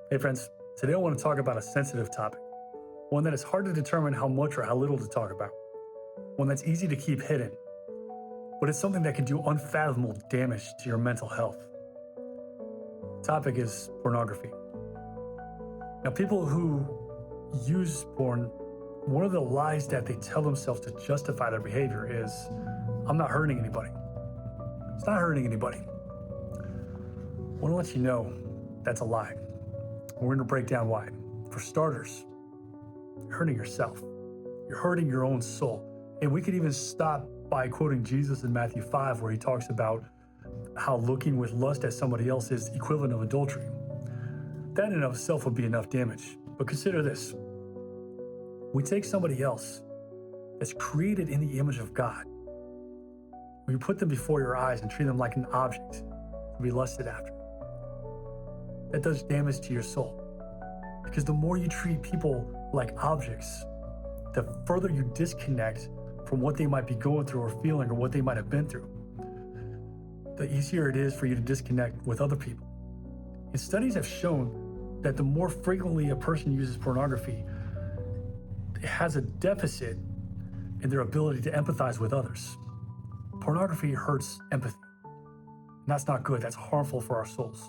Hey friends, today I want to talk about a sensitive topic, one that is hard to determine how much or how little to talk about, one that's easy to keep hidden, but it's something that can do unfathomable damage to your mental health. The topic is pornography. Now, people who use porn, one of the lies that they tell themselves to justify their behavior is, I'm not hurting anybody. It's not hurting anybody. I want to let you know that's a lie. We're going to break down why. For starters, you're hurting yourself. You're hurting your own soul. And we could even stop by quoting Jesus in Matthew 5, where he talks about how looking with lust at somebody else is equivalent of adultery. That in and of itself would be enough damage. But consider this. We take somebody else that's created in the image of God. We put them before your eyes and treat them like an object to be lusted after. That does damage to your soul. Because the more you treat people like objects, the further you disconnect from what they might be going through or feeling or what they might have been through, the easier it is for you to disconnect with other people. And studies have shown that the more frequently a person uses pornography, it has a deficit in their ability to empathize with others. Pornography hurts empathy. And that's not good. That's harmful for our souls.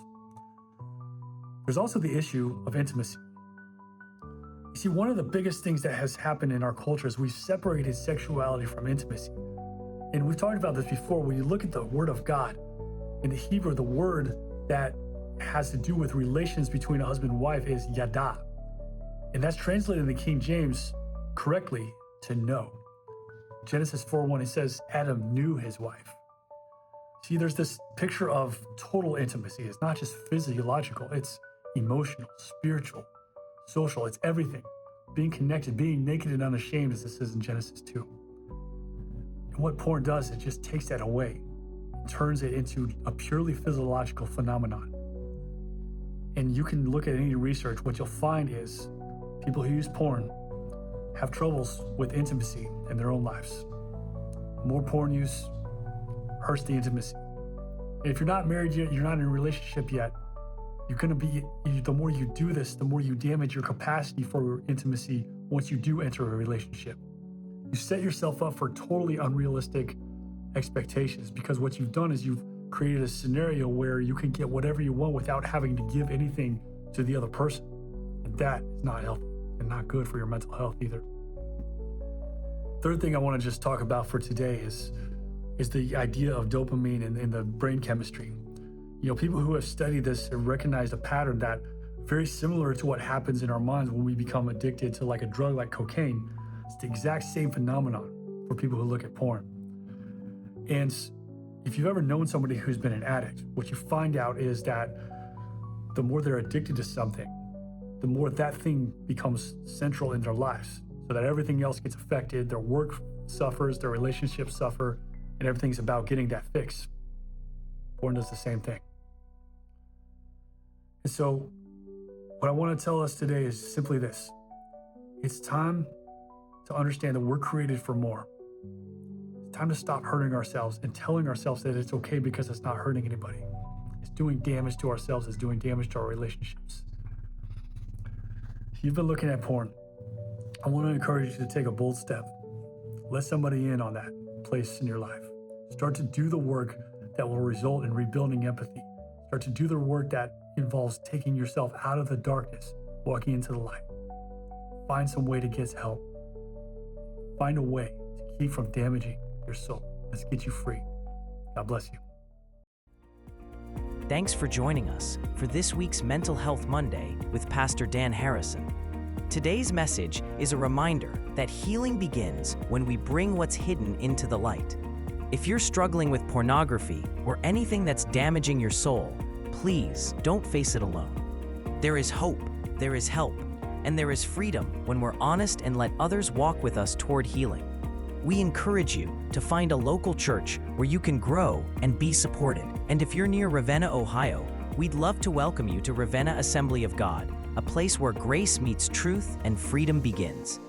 There's also the issue of intimacy. You see, one of the biggest things that has happened in our culture is we've separated sexuality from intimacy. And we've talked about this before. When you look at the word of God, in the Hebrew, the word that has to do with relations between a husband and wife is yada. And that's translated in the King James correctly to know. Genesis 4:1, it says Adam knew his wife. See, there's this picture of total intimacy. It's not just physiological, it's emotional, spiritual, social, it's everything. Being connected, being naked and unashamed, as it says in Genesis 2. And what porn does, it just takes that away and turns it into a purely physiological phenomenon. And you can look at any research, what you'll find is people who use porn have troubles with intimacy in their own lives. More porn use hurts the intimacy. And if you're not married yet, you're not in a relationship yet, the more you do this, the more you damage your capacity for intimacy once you do enter a relationship. You set yourself up for totally unrealistic expectations, because what you've done is you've created a scenario where you can get whatever you want without having to give anything to the other person. And that is not healthy and not good for your mental health either. Third thing I want to just talk about for today is the idea of dopamine and the brain chemistry. You know, people who have studied this have recognized a pattern that very similar to what happens in our minds when we become addicted to like a drug like cocaine. It's the exact same phenomenon for people who look at porn. And if you've ever known somebody who's been an addict, what you find out is that the more they're addicted to something, the more that thing becomes central in their lives, so that everything else gets affected, their work suffers, their relationships suffer, and everything's about getting that fix. Porn does the same thing. And so what I want to tell us today is simply this. It's time to understand that we're created for more. It's time to stop hurting ourselves and telling ourselves that it's okay because it's not hurting anybody. It's doing damage to ourselves. It's doing damage to our relationships. If you've been looking at porn, I want to encourage you to take a bold step. Let somebody in on that place in your life. Start to do the work that will result in rebuilding empathy. Start to do the work that involves taking yourself out of the darkness, walking into the light. Find some way to get help. Find a way to keep from damaging your soul. Let's get you free. God bless you. Thanks for joining us for this week's Mental Health Monday with Pastor Dan Harrison. Today's message is a reminder that healing begins when we bring what's hidden into the light. If you're struggling with pornography or anything that's damaging your soul, please don't face it alone. There is hope, there is help, and there is freedom when we're honest and let others walk with us toward healing. We encourage you to find a local church where you can grow and be supported. And if you're near Ravenna, Ohio, we'd love to welcome you to Ravenna Assembly of God, a place where grace meets truth and freedom begins.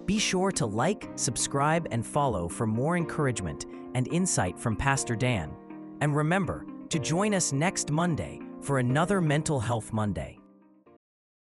Be sure to like, subscribe, and follow for more encouragement and insight from Pastor Dan. And remember to join us next Monday for another Mental Health Monday.